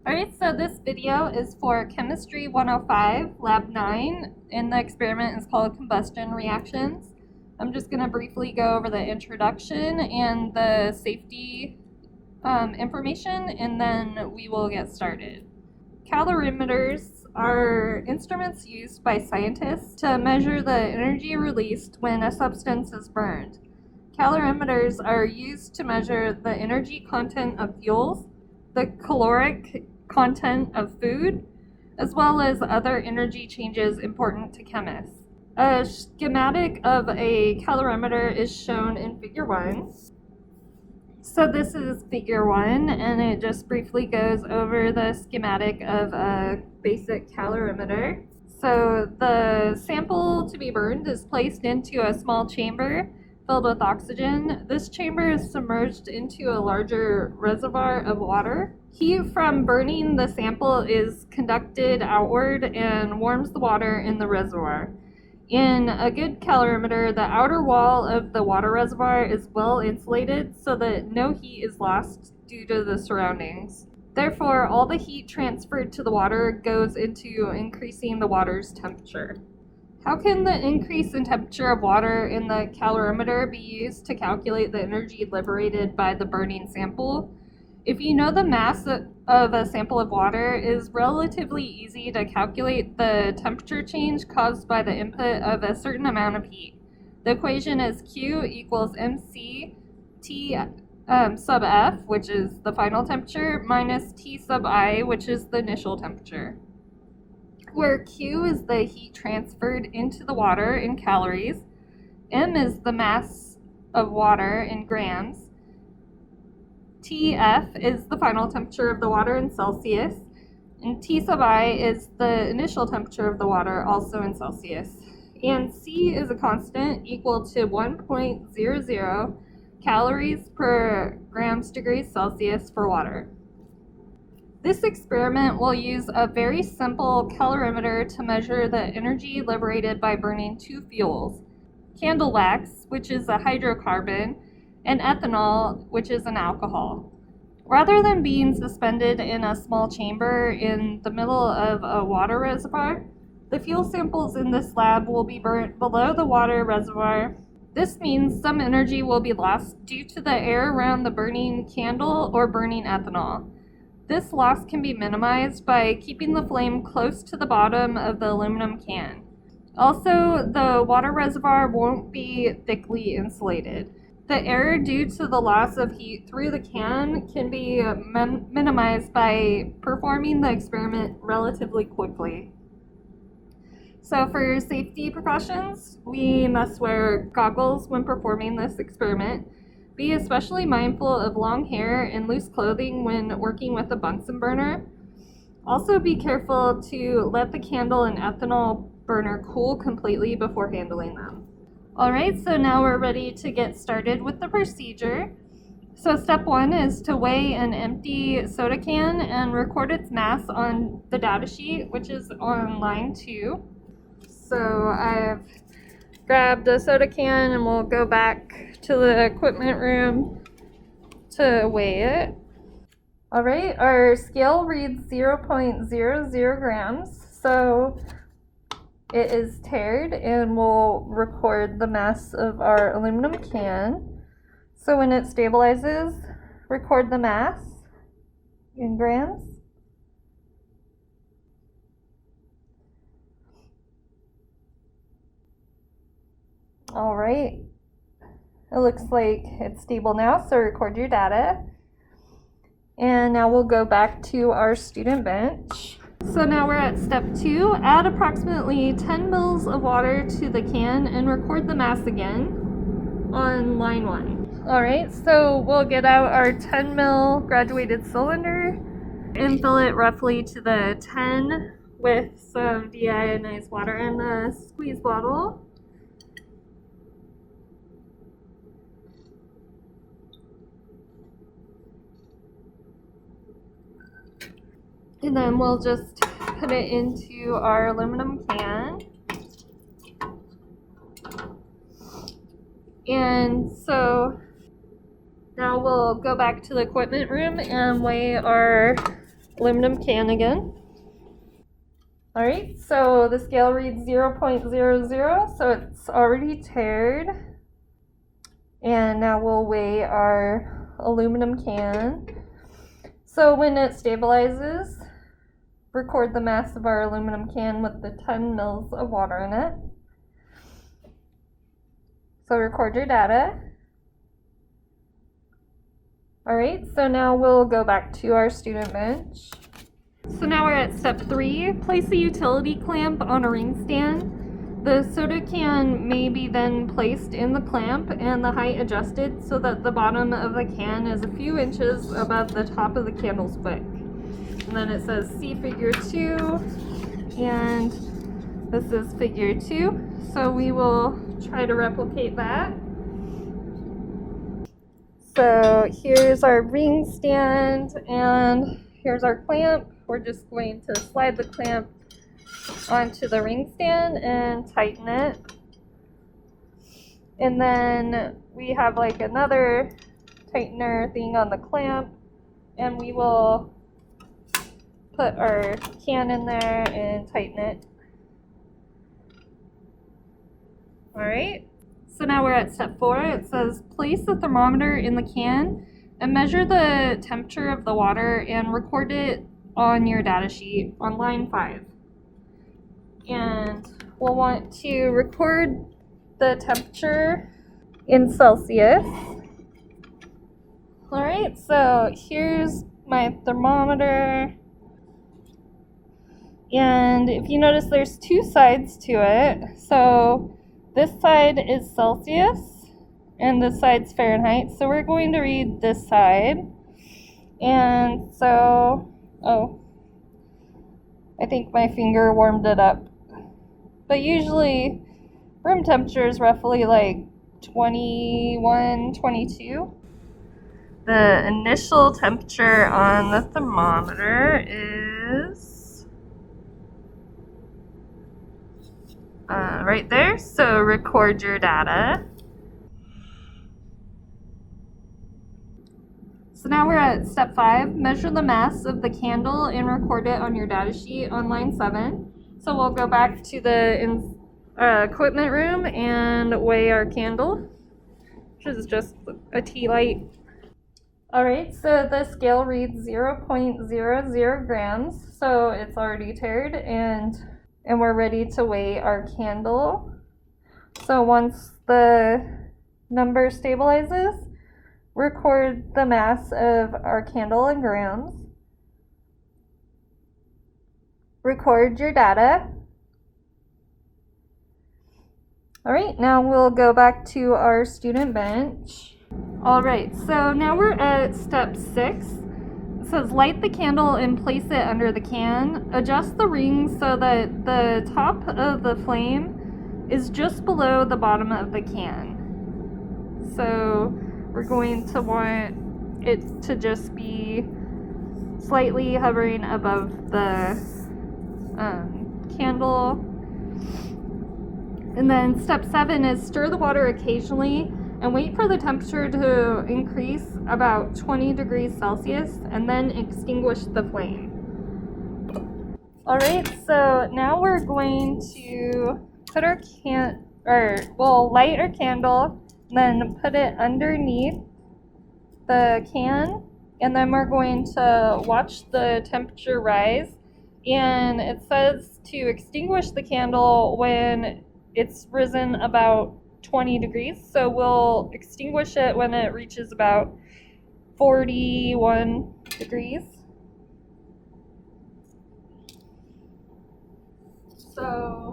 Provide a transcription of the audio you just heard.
Alright, so this video is for Chemistry 105, Lab 9, and the experiment is called combustion reactions. I'm just going to briefly go over the introduction and the safety information, and then we will get started. Calorimeters are instruments used by scientists to measure the energy released when a substance is burned. Calorimeters are used to measure the energy content of fuels, the caloric content of food, as well as other energy changes important to chemists. A schematic of a calorimeter is shown in Figure 1. So this is Figure 1, and it just briefly goes over the schematic of a basic calorimeter. So the sample to be burned is placed into a small chamber filled with oxygen. This chamber is submerged into a larger reservoir of water. Heat from burning the sample is conducted outward and warms the water in the reservoir. In a good calorimeter, the outer wall of the water reservoir is well insulated so that no heat is lost due to the surroundings. Therefore, all the heat transferred to the water goes into increasing the water's temperature. How can the increase in temperature of water in the calorimeter be used to calculate the energy liberated by the burning sample? If you know the mass of a sample of water, it is relatively easy to calculate the temperature change caused by the input of a certain amount of heat. The equation is Q equals mc T sub F, which is the final temperature, minus T sub I, which is the initial temperature, where Q is the heat transferred into the water in calories, M is the mass of water in grams, Tf is the final temperature of the water in Celsius, and T sub I is the initial temperature of the water, also in Celsius. And C is a constant equal to 1.00 calories per grams degrees Celsius for water. This experiment will use a very simple calorimeter to measure the energy liberated by burning two fuels, candle wax, which is a hydrocarbon, and ethanol, which is an alcohol. Rather than being suspended in a small chamber in the middle of a water reservoir, the fuel samples in this lab will be burnt below the water reservoir. This means some energy will be lost due to the air around the burning candle or burning ethanol. This loss can be minimized by keeping the flame close to the bottom of the aluminum can. Also, the water reservoir won't be thickly insulated. The error due to the loss of heat through the can can be minimized by performing the experiment relatively quickly. So for safety precautions, we must wear goggles when performing this experiment. Be especially mindful of long hair and loose clothing when working with a Bunsen burner. Also be careful to let the candle and ethanol burner cool completely before handling them. Alright, so now we're ready to get started with the procedure. So step 1 is to weigh an empty soda can and record its mass on the data sheet, which is on line 2. So I've grabbed a soda can and we'll go back to the equipment room to weigh it. Alright, our scale reads 0.00 grams, so it is tared, and we'll record the mass of our aluminum can. So when it stabilizes, record the mass in grams. All right, it looks like it's stable now, so record your data. And now we'll go back to our student bench. So now we're at step 2. Add approximately 10 mils of water to the can and record the mass again on line 1. All right, so we'll get out our 10 mil graduated cylinder and fill it roughly to the 10 with some deionized water in the squeeze bottle. And then we'll just put it into our aluminum can. And so Now we'll go back to the equipment room and weigh our aluminum can again. All right, so the scale reads 0.00, so it's already tiered. And now we'll weigh our aluminum can. So when it stabilizes, record the mass of our aluminum can with the 10 mils of water in it. So record your data. All right, so now we'll go back to our student bench. So now we're at step 3, place a utility clamp on a ring stand. The soda can may be then placed in the clamp and the height adjusted so that the bottom of the can is a few inches above the top of the candle's wick. And then it says see figure 2, and this is figure 2. So we will try to replicate that. So here's our ring stand and here's our clamp. We're just going to slide the clamp onto the ring stand and tighten it. And then we have like another tightener thing on the clamp, and we will put our can in there and tighten it. All right. So now we're at step 4. It says place the thermometer in the can and measure the temperature of the water and record it on your data sheet on line 5. And we'll want to record the temperature in Celsius. All right, so here's my thermometer. And if you notice, there's 2 sides to it. So this side is Celsius and this side's Fahrenheit. So we're going to read this side. And so, I think my finger warmed it up. But usually room temperature is roughly like 21, 22. The initial temperature on the thermometer is right there. So record your data. So now we're at step 5. Measure the mass of the candle and record it on your data sheet on line 7. So we'll go back to the equipment room and weigh our candle, which is just a tea light. All right, so the scale reads 0.00 grams, so it's already tiered, and we're ready to weigh our candle. So once the number stabilizes, record the mass of our candle in grams. Record your data. All right, now we'll go back to our student bench. All right, so now we're at step 6. It says light the candle and place it under the can. Adjust the ring so that the top of the flame is just below the bottom of the can. So we're going to want it to just be slightly hovering above the candle. And then step 7 is stir the water occasionally and wait for the temperature to increase about 20 degrees Celsius and then extinguish the flame. All right, so now we're going to put our light our candle, then put it underneath the can, and then we're going to watch the temperature rise. And it says to extinguish the candle when it's risen about 20 degrees. So we'll extinguish it when it reaches about 41 degrees. So